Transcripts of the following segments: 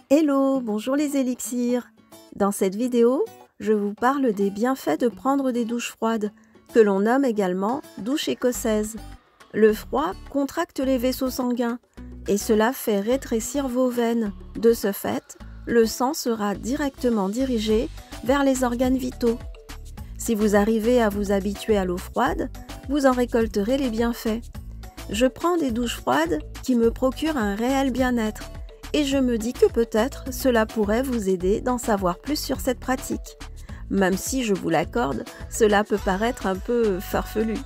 Hello, bonjour les élixirs. Dans cette vidéo, je vous parle des bienfaits de prendre des douches froides, que l'on nomme également douche écossaise. Le froid contracte les vaisseaux sanguins et cela fait rétrécir vos veines. De ce fait, le sang sera directement dirigé vers les organes vitaux. Si vous arrivez à vous habituer à l'eau froide, vous en récolterez les bienfaits. Je prends des douches froides qui me procurent un réel bien-être et je me dis que peut-être cela pourrait vous aider d'en savoir plus sur cette pratique. Même si, je vous l'accorde, cela peut paraître un peu farfelu.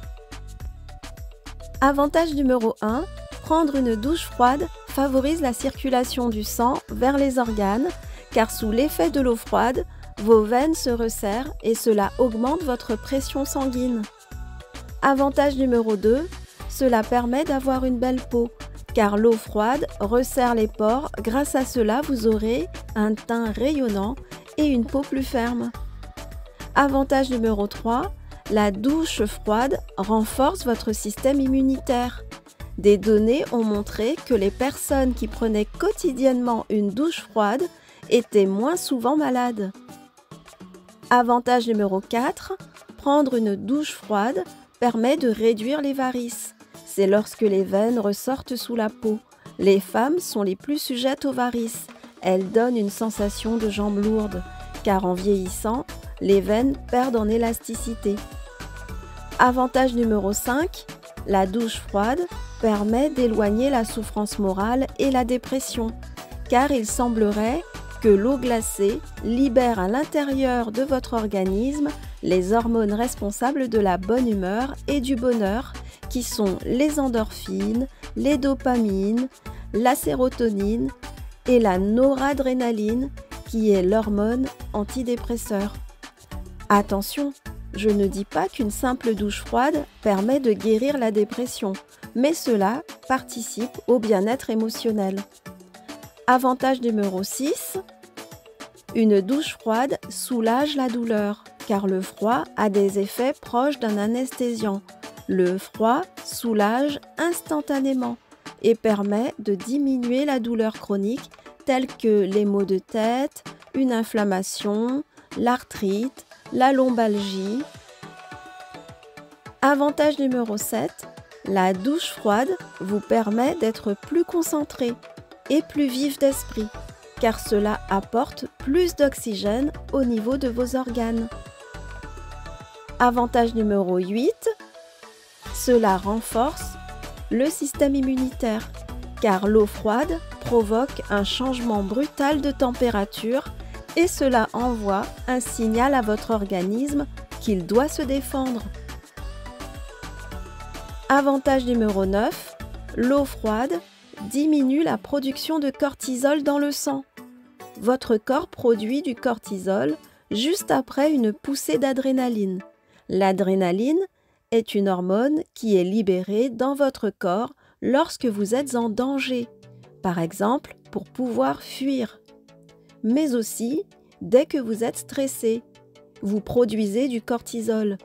Avantage numéro 1, prendre une douche froide favorise la circulation du sang vers les organes, car sous l'effet de l'eau froide, vos veines se resserrent et cela augmente votre pression sanguine. Avantage numéro 2, cela permet d'avoir une belle peau, car l'eau froide resserre les pores. Grâce à cela, vous aurez un teint rayonnant et une peau plus ferme. Avantage numéro 3, la douche froide renforce votre système immunitaire. Des données ont montré que les personnes qui prenaient quotidiennement une douche froide étaient moins souvent malades. Avantage numéro 4, prendre une douche froide permet de réduire les varices. C'est lorsque les veines ressortent sous la peau. Les femmes sont les plus sujettes aux varices. Elles donnent une sensation de jambes lourdes, car en vieillissant, les veines perdent en élasticité. Avantage numéro 5, la douche froide permet d'éloigner la souffrance morale et la dépression, car il semblerait que l'eau glacée libère à l'intérieur de votre organisme les hormones responsables de la bonne humeur et du bonheur, qui sont les endorphines, les dopamines, la sérotonine et la noradrénaline, qui est l'hormone antidépresseur. Attention, je ne dis pas qu'une simple douche froide permet de guérir la dépression, mais cela participe au bien-être émotionnel. Avantage numéro 6, une douche froide soulage la douleur, car le froid a des effets proches d'un anesthésiant. Le froid soulage instantanément et permet de diminuer la douleur chronique telle que les maux de tête, une inflammation, l'arthrite, la lombalgie. Avantage numéro 7, la douche froide vous permet d'être plus concentré et plus vif d'esprit, car cela apporte plus d'oxygène au niveau de vos organes. Avantage numéro 8, cela renforce le système immunitaire, car l'eau froide provoque un changement brutal de température et cela envoie un signal à votre organisme qu'il doit se défendre. Avantage numéro 9, l'eau froide diminue la production de cortisol dans le sang. Votre corps produit du cortisol juste après une poussée d'adrénaline. L'adrénaline est une hormone qui est libérée dans votre corps lorsque vous êtes en danger, par exemple pour pouvoir fuir. Mais aussi, dès que vous êtes stressé, vous produisez du cortisol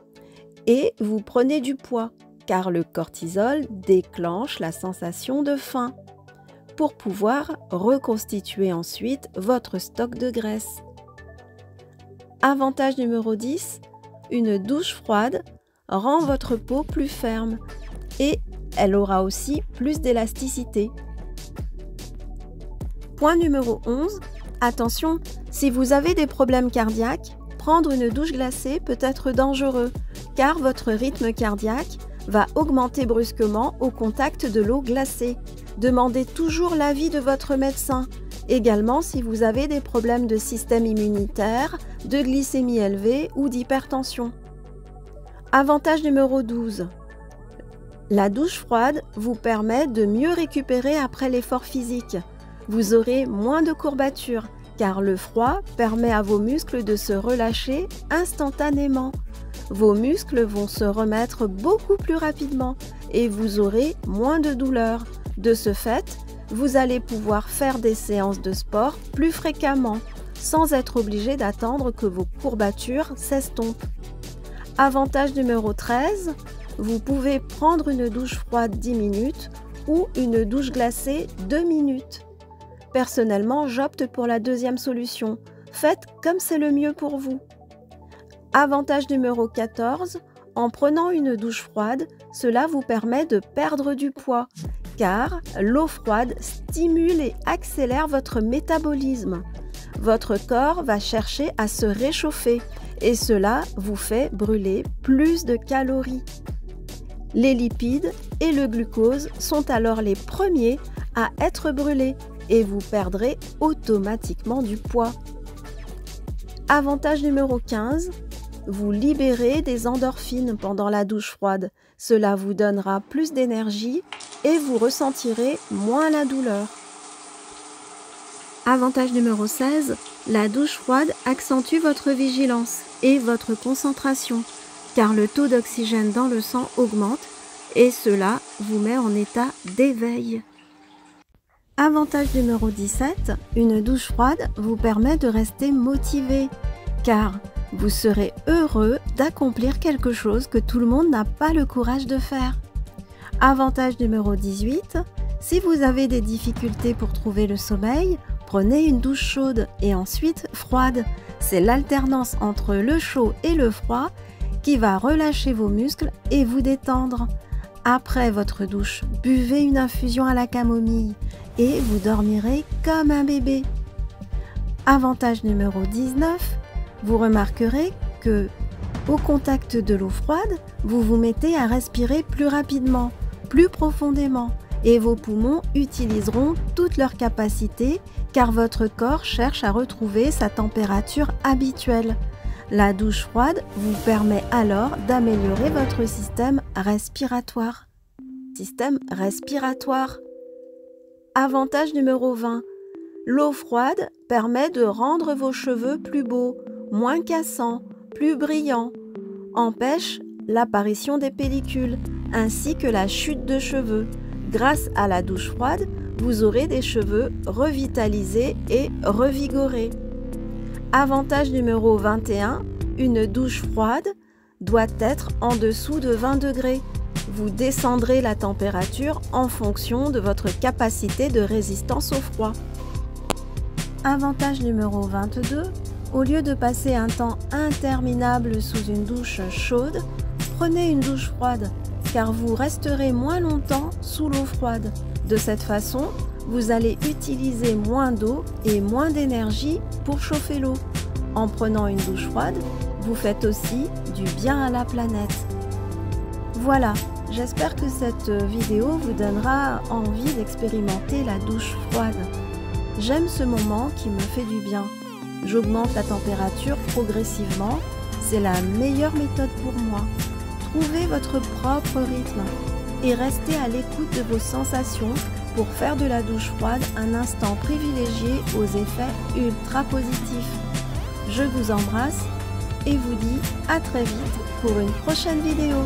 et vous prenez du poids, car le cortisol déclenche la sensation de faim pour pouvoir reconstituer ensuite votre stock de graisse. Avantage numéro 10, une douche froide rend votre peau plus ferme et elle aura aussi plus d'élasticité. Point numéro 11, attention, si vous avez des problèmes cardiaques, prendre une douche glacée peut être dangereux car votre rythme cardiaque va augmenter brusquement au contact de l'eau glacée. Demandez toujours l'avis de votre médecin. Également si vous avez des problèmes de système immunitaire, de glycémie élevée ou d'hypertension. Avantage numéro 12. La douche froide vous permet de mieux récupérer après l'effort physique. Vous aurez moins de courbatures, car le froid permet à vos muscles de se relâcher instantanément. Vos muscles vont se remettre beaucoup plus rapidement et vous aurez moins de douleurs. De ce fait, vous allez pouvoir faire des séances de sport plus fréquemment, sans être obligé d'attendre que vos courbatures s'estompent. Avantage numéro 13, vous pouvez prendre une douche froide 10 minutes ou une douche glacée 2 minutes. Personnellement, j'opte pour la deuxième solution. Faites comme c'est le mieux pour vous. Avantage numéro 14. En prenant une douche froide, cela vous permet de perdre du poids, car l'eau froide stimule et accélère votre métabolisme. Votre corps va chercher à se réchauffer et cela vous fait brûler plus de calories. Les lipides et le glucose sont alors les premiers à être brûlés et vous perdrez automatiquement du poids. Avantage numéro 15. Vous libérez des endorphines pendant la douche froide. Cela vous donnera plus d'énergie et vous ressentirez moins la douleur. Avantage numéro 16. La douche froide accentue votre vigilance et votre concentration, car le taux d'oxygène dans le sang augmente et cela vous met en état d'éveil. Avantage numéro 17. Une douche froide vous permet de rester motivé, car vous serez heureux d'accomplir quelque chose que tout le monde n'a pas le courage de faire. Avantage numéro 18. Si vous avez des difficultés pour trouver le sommeil, prenez une douche chaude et ensuite froide. C'est l'alternance entre le chaud et le froid qui va relâcher vos muscles et vous détendre. Après votre douche, buvez une infusion à la camomille et vous dormirez comme un bébé. Avantage numéro 19. Vous remarquerez que, au contact de l'eau froide, vous vous mettez à respirer plus rapidement, plus profondément et vos poumons utiliseront toute leur capacité car votre corps cherche à retrouver sa température habituelle. La douche froide vous permet alors d'améliorer votre système respiratoire. Avantage numéro 20. L'eau froide permet de rendre vos cheveux plus beaux, moins cassants, plus brillants, empêche l'apparition des pellicules ainsi que la chute de cheveux. Grâce à la douche froide, vous aurez des cheveux revitalisés et revigorés. Avantage numéro 21, une douche froide doit être en dessous de 20 degrés. Vous descendrez la température en fonction de votre capacité de résistance au froid. Avantage numéro 22, au lieu de passer un temps interminable sous une douche chaude, prenez une douche froide, car vous resterez moins longtemps sous l'eau froide. De cette façon, vous allez utiliser moins d'eau et moins d'énergie pour chauffer l'eau. En prenant une douche froide, vous faites aussi du bien à la planète. Voilà, j'espère que cette vidéo vous donnera envie d'expérimenter la douche froide. J'aime ce moment qui me fait du bien. J'augmente la température progressivement, c'est la meilleure méthode pour moi. Trouvez votre propre rythme et restez à l'écoute de vos sensations pour faire de la douche froide un instant privilégié aux effets ultra positifs. Je vous embrasse et vous dis à très vite pour une prochaine vidéo.